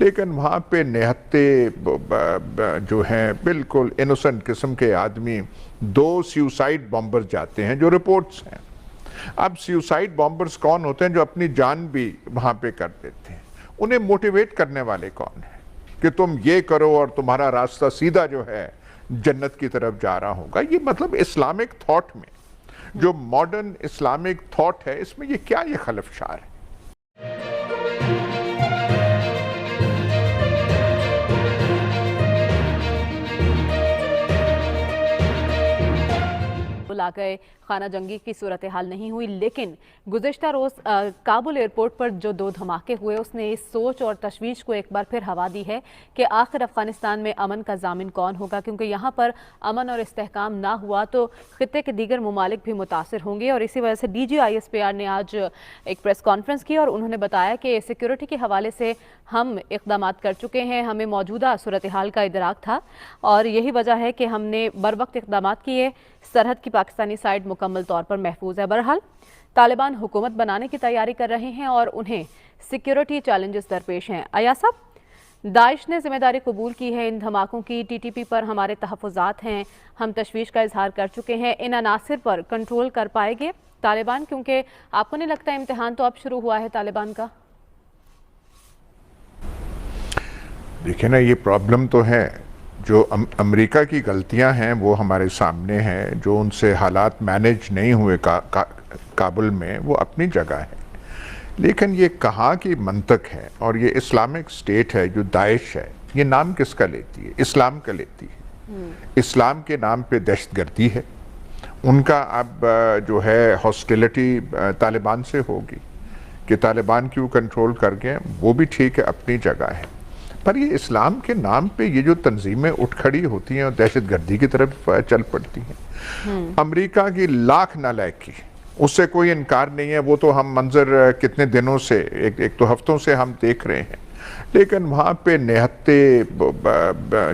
لیکن وہاں پہ نہتے جو ہیں بالکل انوسنٹ قسم کے آدمی 2 سیوسائیڈ بامبر جاتے ہیں جو رپورٹس ہیں۔ اب سیوسائیڈ بامبرز کون ہوتے ہیں جو اپنی جان بھی وہاں پہ کر دیتے ہیں؟ انہیں موٹیویٹ کرنے والے کون ہیں کہ تم یہ کرو اور تمہارا راستہ سیدھا جو ہے جنت کی طرف جا رہا ہوگا؟ یہ مطلب اسلامک تھاٹ میں جو ماڈرن اسلامک تھاٹ ہے اس میں یہ کیا یہ خلفشار ہے؟ آ گئے، خانہ جنگی کی صورتحال نہیں ہوئی، لیکن گزشتہ روز کابل ایئرپورٹ پر جو 2 دھماکے ہوئے اس نے اس سوچ اور تشویش کو ایک بار پھر ہوا دی ہے کہ آخر افغانستان میں امن کا ضامن کون ہوگا، کیونکہ یہاں پر امن اور استحکام نہ ہوا تو خطے کے دیگر ممالک بھی متاثر ہوں گے۔ اور اسی وجہ سے DGISPR نے آج ایک پریس کانفرنس کی اور انہوں نے بتایا کہ سیکیورٹی کے حوالے سے ہم اقدامات کر چکے ہیں، ہمیں موجودہ صورتحال کا ادراک تھا اور یہی وجہ ہے کہ ہم نے بروقت اقدامات کیے، سرحد کی پاکستانی سائیڈ مکمل طور پر محفوظ ہے۔ بہرحال طالبان حکومت بنانے کی تیاری کر رہے ہیں اور انہیں سیکیورٹی چیلنجز درپیش ہیں۔ ایاز صاحب، داعش نے ذمہ داری قبول کی ہے ان دھماکوں کی، TTP پر ہمارے تحفظات ہیں، ہم تشویش کا اظہار کر چکے ہیں، ان عناصر پر کنٹرول کر پائے گے طالبان؟ کیونکہ آپ کو نہیں لگتا امتحان تو اب شروع ہوا ہے طالبان کا؟ دیکھیں نا، یہ پرابلم تو ہے، جو امریکہ کی غلطیاں ہیں وہ ہمارے سامنے ہیں، جو ان سے حالات مینج نہیں ہوئے کابل میں وہ اپنی جگہ ہے، لیکن یہ کہاں کی منطق ہے؟ اور یہ اسلامک اسٹیٹ ہے جو داعش ہے، یہ نام کس کا لیتی ہے؟ اسلام کا لیتی ہے۔ اسلام کے نام پہ دہشت گردی ہے، ان کا اب جو ہے ہاسٹیلٹی طالبان سے ہوگی کہ طالبان کیوں کنٹرول کر گئے، وہ بھی ٹھیک ہے، اپنی جگہ ہے، پر یہ اسلام کے نام پہ یہ جو تنظیمیں اٹھ کھڑی ہوتی ہیں اور دہشت گردی کی طرف چل پڑتی ہیں۔ امریکہ کی لاکھ نالائکی، اس سے کوئی انکار نہیں ہے، وہ تو ہم منظر کتنے دنوں سے، ایک تو ہفتوں سے ہم دیکھ رہے ہیں، لیکن وہاں پہ نہتے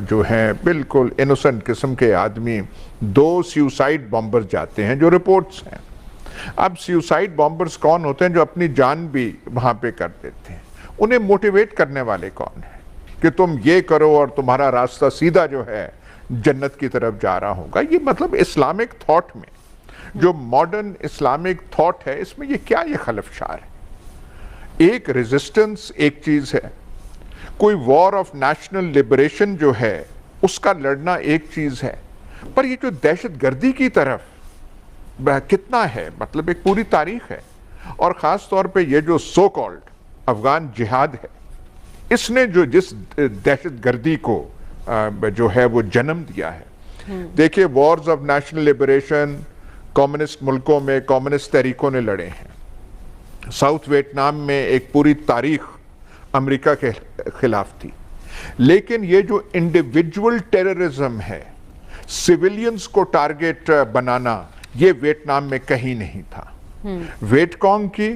جو ہیں بالکل انوسنٹ قسم کے آدمی 2 سیوسائیڈ بامبر جاتے ہیں جو رپورٹس ہیں۔ اب سیوسائیڈ بامبرز کون ہوتے ہیں جو اپنی جان بھی وہاں پہ کر دیتے ہیں؟ انہیں موٹیویٹ کرنے والے کون ہیں کہ تم یہ کرو اور تمہارا راستہ سیدھا جو ہے جنت کی طرف جا رہا ہوگا؟ یہ مطلب اسلامک تھاٹ میں جو ماڈرن اسلامک تھاٹ ہے اس میں یہ کیا یہ خلفشار ہے؟ ایک ریزسٹنس ایک چیز ہے، کوئی وار آف نیشنل لبریشن جو ہے اس کا لڑنا ایک چیز ہے، پر یہ جو دہشت گردی کی طرف کتنا ہے، مطلب ایک پوری تاریخ ہے، اور خاص طور پہ یہ جو سو کالڈ افغان جہاد ہے، اس نے جو جس دہشت گردی کو جو ہے وہ جنم دیا ہے۔ دیکھیں، wars of national liberation communist ملکوں میں کمیونسٹ تحریکوں نے لڑے ہیں۔ ساؤتھ ویتنام میں ایک پوری تاریخ امریکہ کے خلاف تھی، لیکن یہ جو انڈیویجول ٹیررزم ہے، سیویلینز کو ٹارگٹ بنانا، یہ ویتنام میں کہیں نہیں تھا۔ ویٹ کانگ کی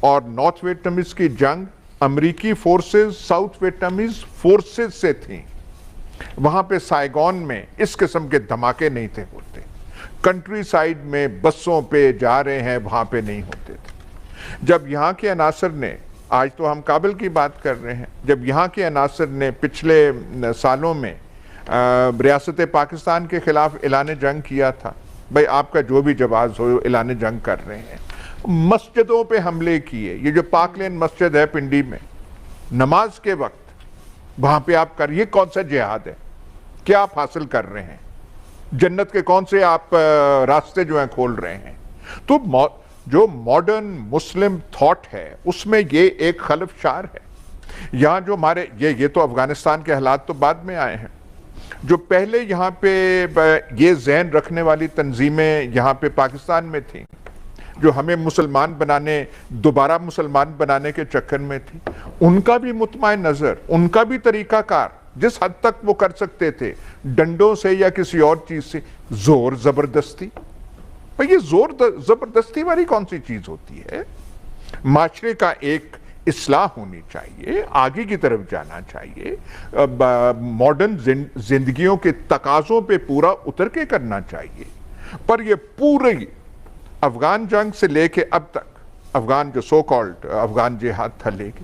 اور نارتھ ویتنامیز کی جنگ امریکی فورسز ساؤتھ ویتنامیز فورسز سے تھیں، وہاں پہ سائیگون میں اس قسم کے دھماکے نہیں تھے ہوتے، کنٹری سائیڈ میں بسوں پہ جا رہے ہیں وہاں پہ نہیں ہوتے تھے۔ جب یہاں کے عناصر نے، آج تو ہم کابل کی بات کر رہے ہیں، جب یہاں کے عناصر نے پچھلے سالوں میں ریاست پاکستان کے خلاف اعلان جنگ کیا تھا، بھئی آپ کا جو بھی جواز ہو اعلان جنگ کر رہے ہیں، مسجدوں پہ حملے کیے، یہ جو پاک لین مسجد ہے پنڈی میں، نماز کے وقت وہاں پہ آپ یہ کون سا جہاد ہے؟ کیا آپ حاصل کر رہے ہیں؟ جنت کے کون سے آپ راستے جو ہیں کھول رہے ہیں؟ تو جو ماڈرن مسلم تھاٹ ہے اس میں یہ ایک خلفشار ہے۔ یہاں جو ہمارے یہ تو افغانستان کے حالات تو بعد میں آئے ہیں، جو پہلے یہاں پہ یہ ذہن رکھنے والی تنظیمیں یہاں پہ پاکستان میں تھیں، جو ہمیں مسلمان بنانے، دوبارہ مسلمان بنانے کے چکر میں تھی، ان کا بھی مطمع نظر، ان کا بھی طریقہ کار جس حد تک وہ کر سکتے تھے ڈنڈوں سے یا کسی اور چیز سے، زور زبردستی، یہ زور زبردستی والی کون سی چیز ہوتی ہے؟ معاشرے کا ایک اصلاح ہونی چاہیے، آگے کی طرف جانا چاہیے، ماڈرن زندگیوں کے تقاضوں پہ پورا اتر کے کرنا چاہیے، پر یہ پوری افغان جنگ سے لے کے اب تک افغان جو سو کالڈ افغان جہاد تھا، لے کے